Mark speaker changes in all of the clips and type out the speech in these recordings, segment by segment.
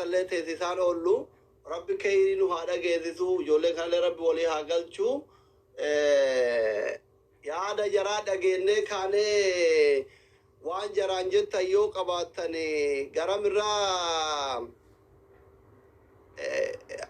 Speaker 1: اللي تيسان أولو ربي كيرين وهذا جيزو يقول كان ربي ولي هاقلشو يا هذا جراد أجيني كان وان جران جتا يو قباتني قرام الرام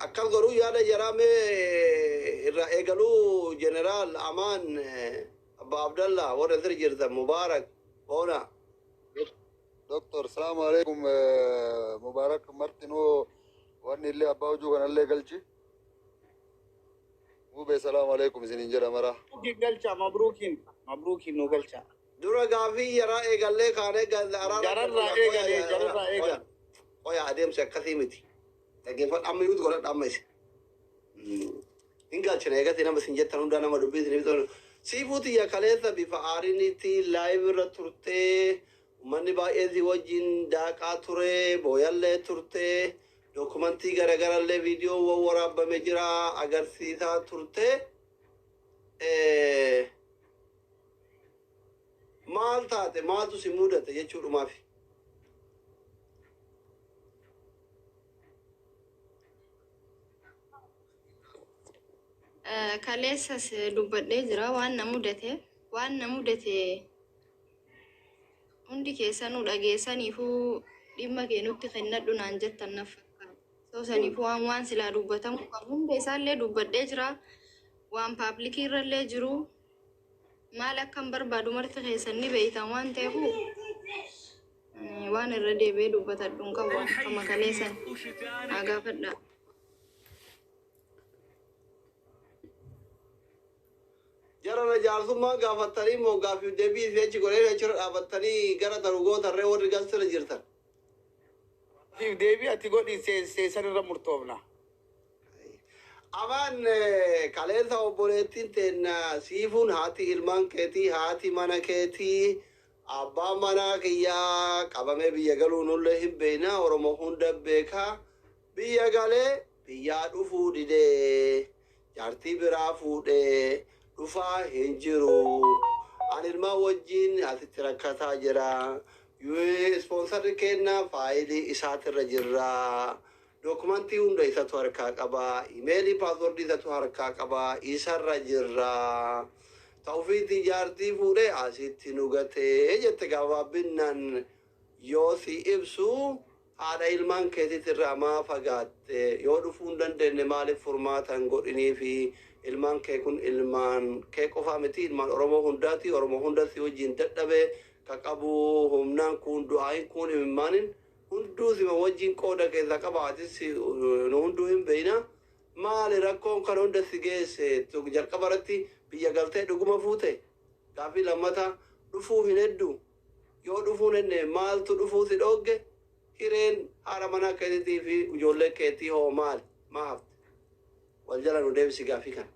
Speaker 1: أكل قرو يا هذا جرامي إيقلو جنرال أمان أبا عبد الله ورثر جرزا مبارك هنا
Speaker 2: دكتور السلام عليكم مبارك مرتنو واني اللي أباوجو كان اللي قلتي مو بسلام عليكم زينجر مرا
Speaker 3: قلتها مبروكين نو قلتها
Speaker 1: دورا قافي يرى إيقال لي كاني قال
Speaker 3: جرر إيقال
Speaker 1: ويا أديم سكثيمتي لكن فات أمي يود قولت أمي إن قال شنو إيقاتي نما سنجت تنودانا ما دبيت نبيتون سيفوتي يا كاليثا بفعاريني تي لايف رتورتي وماني با إذي وجين داكا توري بويالي تورتي دوكومنتي غرغر اللي فيديو وورابا مجرا أغر سيثا تورتي مال تاتي مال تو سيمودة يجور ما في
Speaker 4: كاليساس دوبدي جرا وان نمودته hundi keessanuu dhageessaniifuu dhimma keenutti kennadhu naan jettan naffakkaata. Soosaniifuu waan silaa dubbatamu qabu hunda isaallee dubbadhee jira. Waan paabliikii irrallee jiru maal akkam barbaadu marti keessan ni beeytan waan ta'eefu waan irra deebi'ee dubbatadhuun qabu waan akka makaleessan haa gaafadha.
Speaker 1: جرنا جالسوما قافتني مو قافي دبي فيش قولي هشر قافتني قرا تروقو ترى ورجال سر جرتن
Speaker 3: في دبي أتيقول سيسر رمرتوبنا
Speaker 1: أمان كاليثا وبولتين تنا سيفون هاتي إلمان كتي هاتي مانا كتي أبا مانا كيا كابامي بيجالون الله بينا ورمهون دبكا بيجالي بيادو فودي ده جارتي برا فودي رفع هنجرو عن الموجين هتتركتا جرا يو سبونسر كنا فايلي إسات الرجرا دوكمنتي وندا إسات وركا كبا إيميلي باسورد إسات وركا كبا إسات الرجرا توفي تجارتي فوري أسيت نوغتي جتكوا بنن يوسي إبسو هذا إلمان كتير ترما فقط يودفون دندن مال فرمات هنقولني في ilmaan kee kun ilmaan kee qofa miti ilmaan oromoo hundaati wajjin dadhabe ka qabu humnaan kun du'aayin kun himaanin hunduu sima wajjin qooda keessa qabaatis nu hunduu hin beeyna maali rakkoon kan hunda si geesse jalqaba irratti biyya galtee dhuguma fuute gaafii lammata dhufuu hin heddu yoo dhufuun henne maaltu dhufuu si dhoogge hireen haadha manaa keetiitii fi ijoollee keetii hoo maali maa hafte والجلال وديفسي قافي كان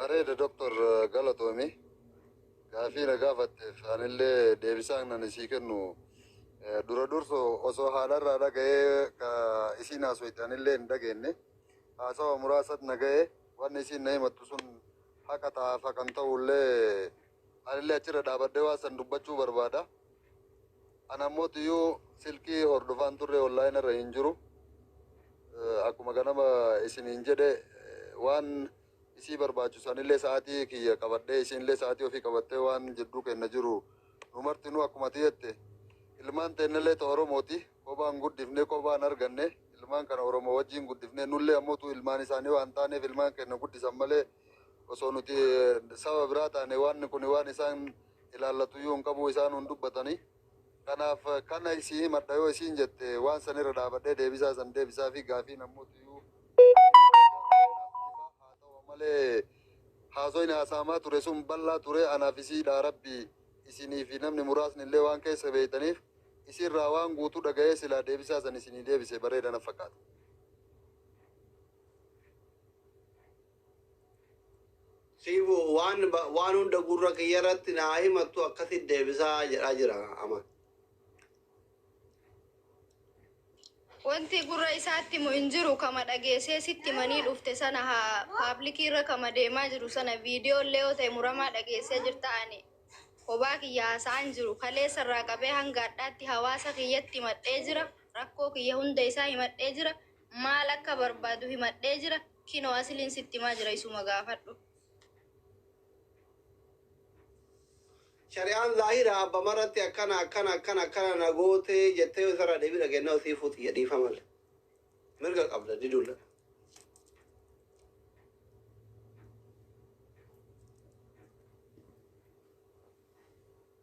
Speaker 2: أريد دكتور غلطومي قافينا قافت فان اللي ديفسان نسيكنو دورا دورسو أسو حالر رادا غيه كا إسي ناسويتان اللي ندقيني أسو مراسد نغيه وان إسي نيمتوسون حقا فاقنتو اللي أچر دابد دواسن دبچو بربادا أنا موتيو سلكي هردفان توري أونلاين رهنجرو akkuma ganama isiniin jedhe waan isii barbaachisanillee sa'aatii kiyya qabadhee isinillee sa'aatii ofii qabattee waan jidduu kenna jiru numartinuu akkuma tiyette ilmaan teennillee ta Oromooti kophaan guddifnee kophaan arganne ilmaan kana Oromoo wajjin guddifnee nullee ammoo ilmaan isaanii waan taaneef ilmaan kenna guddisan malee osoo nuti saba biraa taane waan kun waan isaan ilaallatuyyuu hin qabu isaan hun dubbatanii kanaaf kana isii madhayoo isiin jette waan sanirra dhaabadhee deebisaa san deebisaa fi gaafii namootiyuu haa ta'u malee haasoin haasaamaa ture sun bal'aa ture anaaf isiidha rabbi isinii fi namni muraasni illee waan keessa beeytaniif isirraa waan guutuu dhaga'ee silaa deebisaa san isinii deebise bareedana fakkaata.
Speaker 1: Siifu waan hunda gurra kiyyarratti naa himattu akkasitti deebisaa jedhaa jira ama.
Speaker 4: Wanti gurra isaatti mu injiru kama dhageessee sitti manii dhufte sana haa paabliikii irra kama deemaa jiru sana viidiyoo illee yoo ta'e muramaa dhageessee jirta ani Kophaa kiyya haasa'an jiru. Kaleessa irraa qabee hanga addaatti hawaasa kiyyatti himadhee jira. Rakkoo kiyya hunda isaa himadhee jira. Maal akka barbaadu himadhee jira. Kinoo asiliin sitti himaa jira isuma gaafadhu.
Speaker 1: Shari'aan zaahira abba maratti akkana nagootee jettee isarraa deebii dhageenyaa osii fuuti jedhiifa malee. Mirga qabda diduudha.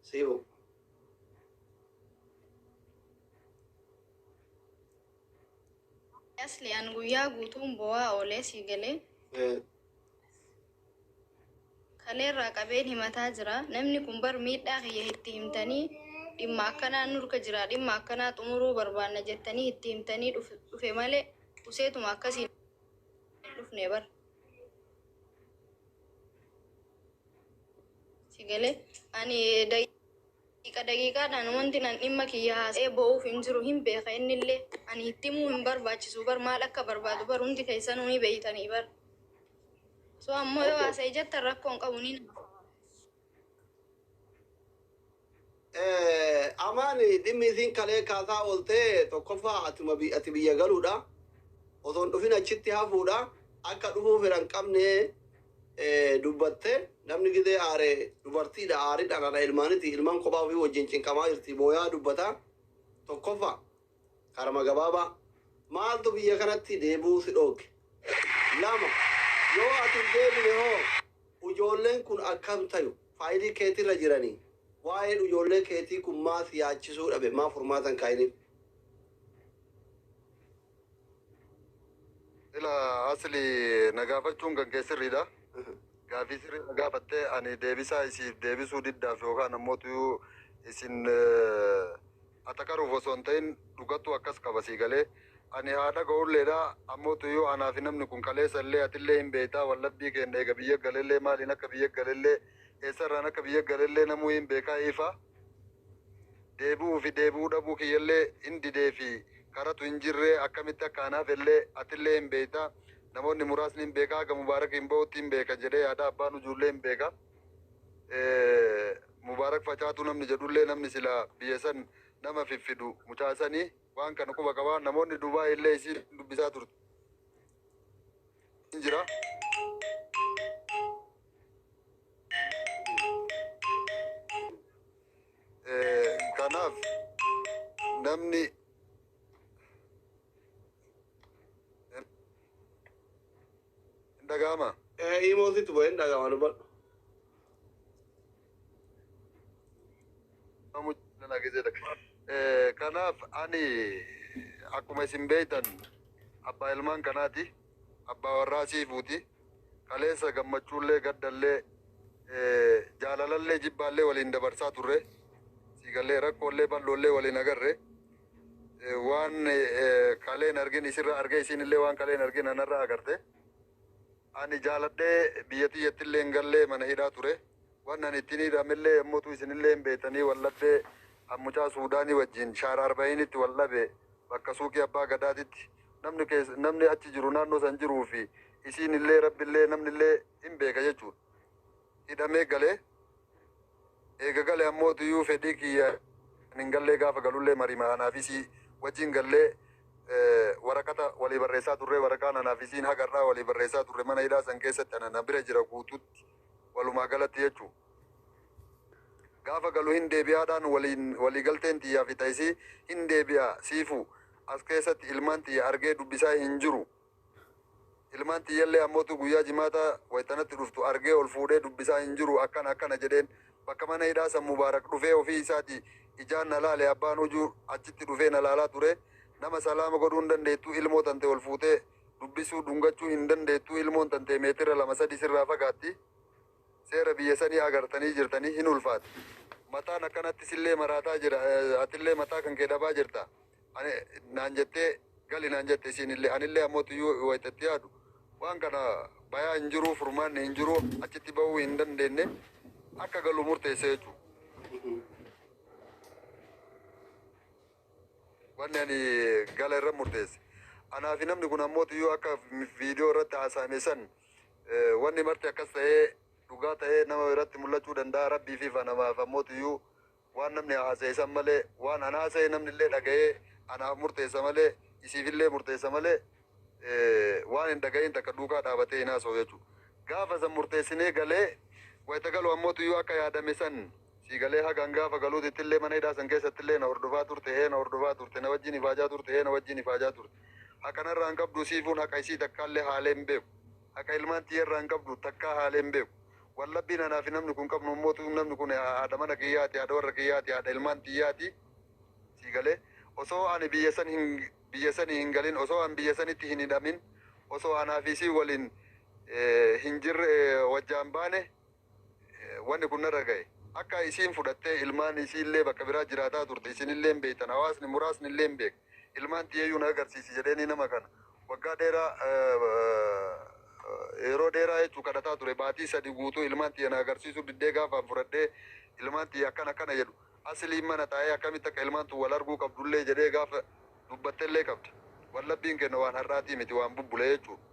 Speaker 1: Siibu.
Speaker 4: Asli an guyyaa guutuun bo'aa oolee sii galee. Kaleerraa qabeen himataa jira. Namni kun bar miidhaa kiyya itti himtanii dhimma akkanaa nurka jira. Dhimma akkanaa xumuruu barbaanna jettanii itti himtanii dhufe malee useetuma akkasii dhufne bar. Si galee ani daqiiqaadhaan wanti nan dhimma kiyya haasa'ee bo'uuf hin jiru hin beeka innillee ani itti himuu hin barbaachisu bar maal akka barbaadu bar hundi keessanuu ni beeytanii bar. So ammoo yoo haasa'e jettan rakkoon qabu ni
Speaker 1: Amaani dhimmi isiin kalee kaasaa ooltee tokkoffaa ati biyya galuudha. Osoo hin dhufin achitti hafuudha. Akka dhufuu fedhan qabne dubbatte namni gidee aare dubartiidha aaridhaan ala ilmaaniti ilmaan kophaa ofii wajjin cinqamaa jirti booyaa dubbata. Tokkoffaa karama gabaabaa maaltu biyya kanatti deebuu si dhooge. Lama yoo ati deebine hoo ijoolleen kun akkam tayu faayidii keetirra jiranii waa'ee ijoollee keetii kun maa si yaachisuu dhabe maa furmaatan kaa'iniif.
Speaker 2: Ila asli nagaafachuun kan kee sirriidha. Gaafii sirrii nagaafattee ani deebisaa isiif deebisuu diddaaf yookaan ammoo isin atakaruuf osoo hin ta'in dhugattuu akkas qaba sii galee. Ani haadha ga'ulleedha ammoo tuyyuu anaa fi namni kun kaleessa illee atillee hin beektaa wallabbii keenya eega biyya galellee maaliin akka biyya galellee eessarraan akka biyya galellee namuu hin beekaa ifa deebi'uu fi deebi'uu dhabuu kiyyallee hin didee fi karatu hin jirree akkamitti akka anaaf illee atillee hin beektaa namoonni muraasni hin beekaa aga mubaarak hin ba'utti hin beeka jedhee yaada abbaan ijoollee hin beeka mubaarak facaatuu namni jedhullee namni sila biyya san nama fiffidu mucaasanii waan kana quba qabaa namoonni Duubaa illee isii dubbisaa turte. Jira. Kanaaf namni dhaga'ama.
Speaker 1: Imoositti bo'ee dhaga'ama dubbadhu.
Speaker 2: Kanaaf ani akkuma isin beektan abbaa ilmaan kanaati abbaa warraa siifuuti kaleessa gammachuullee gaddallee jaalalallee jibbaallee waliin dabarsaa turre siigallee rakkoollee bal'oollee waliin agarre waan kaleen argin isirra arge isinillee waan kaleen argin anarra agarte ani jaaladhee biyya tiyyattillee hin gallee mana hidhaa ture waan ani ittiin hidhamillee yommuutu isinillee hin beektanii walladhee ammucaa Suudaanii wajjin shaara arba'initti wallabe bakka suuqii abbaa gadaatitti namni achi jiru naannoo san jiruu fi isinillee rabbillee namnillee hin beeka jechuudha. Hidhamee galee eega galee ammoo tuyyuu fedhii kiyya hin gallee gaafa galullee marima anaafisii wajjin gallee waraqata walii barreessaa turre waraqaan anaafisiin hagarraa walii barreessaa turre mana hidhaa san keessatti ana bira jira guututti walumaa galatti jechuudha. Gaafa galu hin deebi'aadhaan walii galteen xiyyaa fi taasisii hin deebi'a siifu as keessatti ilmaan xiyya argee dubbisaa hin jiru. Ilmaan xiyyallee ammootu guyyaa jimaata waytanatti dhuftu argee ol fuudhee dubbisaa hin jiru akkana jedheen bakka mana hidhaa san Mubaarak dhufee ofii isaati ijaan na laale abbaan hojuu achitti dhufee na laalaa ture nama salaama godhuu hin dandeettu ilmoo tante ol fuutee dubbisuu dhungachuu hin dandeettu ilmoon tante meetira 2-3 sirraa fagaatti. Seera biyya sanii agartanii jirtanii hin ulfaate. Mataan akkanatti sillee maraataa jira. Atillee mataa kan kee dhabaa jirta. Ani naan jettee gali naan jette isinillee anillee ammoo tuyyuu wayitatti yaadu. Waan kana bayaa hin jiru furmaanni hin jiru achitti bahuu hin dandeenye akka galu murteessee jechuudha. Wanni ani gala irra murteesse. Anaa fi namni kun ammoo tuyyuu akka viidiyoo irratti haasa'ame san wanni marti akkas ta'ee dhugaa ta'ee nama biratti mul'achuu danda'a rabbii fi namaaf ammoo waan namni haasa'isan malee waan ana haasa'e namni illee dhaga'ee anaaf murteessa malee isiifillee murteessa malee waan hin dhaga'in takka duukaa dhaabatee hin haasa'u jechuudha. Gaafa san murteessinee galee wayita galu ammoo akka yaadame san si galee hagaan gaafa galuutitti illee mana hidhaa san keessatti illee na hordofaa turte na hordofaa turte na wajjin ifaajaa turte na wajjin ifaajaa turte. Hakanarraa hin qabdu siifuun haqa isii takkaallee haalee hin beeku. Haqa ilmaan xiyyeerraa hin qabdu takkaa haalee hin beeku. Wallabbiin anaa fi namni kun qabnu mootu namni kun haadha mana kiyyaati haadha warra kiyyaati haadha ilmaan xiyyaati si galee osoo ani biyya sanii hin galin osoo an biyya sanitti hin hidhamin osoo anaa fi isii waliin hin jirre wajjaan baane wanni kun narra ga'e. Akka isiin fudhattee ilmaan isiillee bakka biraa jiraataa turte isinillee hin beektan hawaasni muraasni illee hin beeku. Ilmaan xiyyeeyyuu na agarsiisi jedheeni nama kana waggaa dheeraa yeroo dheeraa jechuu kadhataa ture baatii 3 guutuu ilmaan xiyya na agarsiisu diddee gaafaan fudhadhee ilmaan xiyya akkana jedhu asliin mana taa'ee akkamitti akka ilmaan tun wal arguu qabdullee jedhee gaafa dubbattellee qabda. Wallabbiin kenna waan har'aatii miti waan bubbule jechuudha.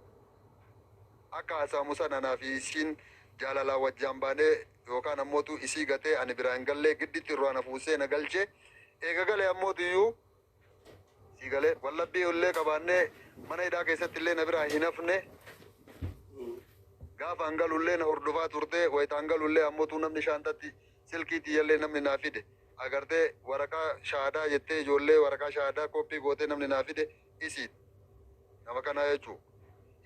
Speaker 2: Akka hasaamu sana anaa fi isiin jaalalaan wajjaan baanee yookaan ammootu isii gatee ani biraan gallee gidditti irraa na fuusee na galchee eega galee ammootiyyuu si galee wallabbii illee qabaannee mana hidhaa keessatti illee na biraa hin hafne gaafa hangalullee na hordofaa turte wayita hangalullee ammootu namni shaantatti silkii xiyyallee namni naa fide agartee waraqaa shaadaa jettee ijoollee waraqaa shaadaa koppii gootee namni naa fide isiin nama kanaa jechuudha.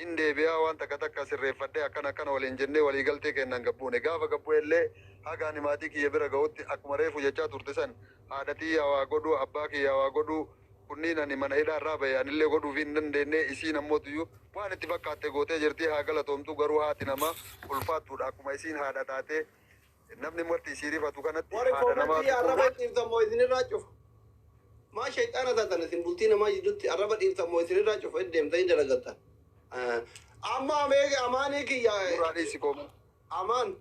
Speaker 2: Hin deebi'aa waan takka sirreeffadhee akkana waliin jennee walii galtee kennan gabbuune gaafa gabbuu illee hagaan maatii kiyya bira ga'utti akkuma reefu jechaa turte san haadhatii waa godhuu abbaa kiyya waa godhuu kunniin ani mana hidhaa irraa bahe anillee godhuuf hin dandeenye isiin ammootiyyuu waan itti fakkaatte gootee jirti haa galatoomtu garuu haati namaa ulfaattuudha akkuma isiin haadha taatee namni marti isii rifatu kanatti haadha namaa
Speaker 1: arraba dhiiftamoo isinirraa cufa. Maa shayxaana taatan isin bultii namaa jidduutti arraba dhiiftamoo isinirraa cufa deemtanii dalagattan. Amma amaanii kiyya.
Speaker 2: Duraan isi koomu.
Speaker 1: Amaan.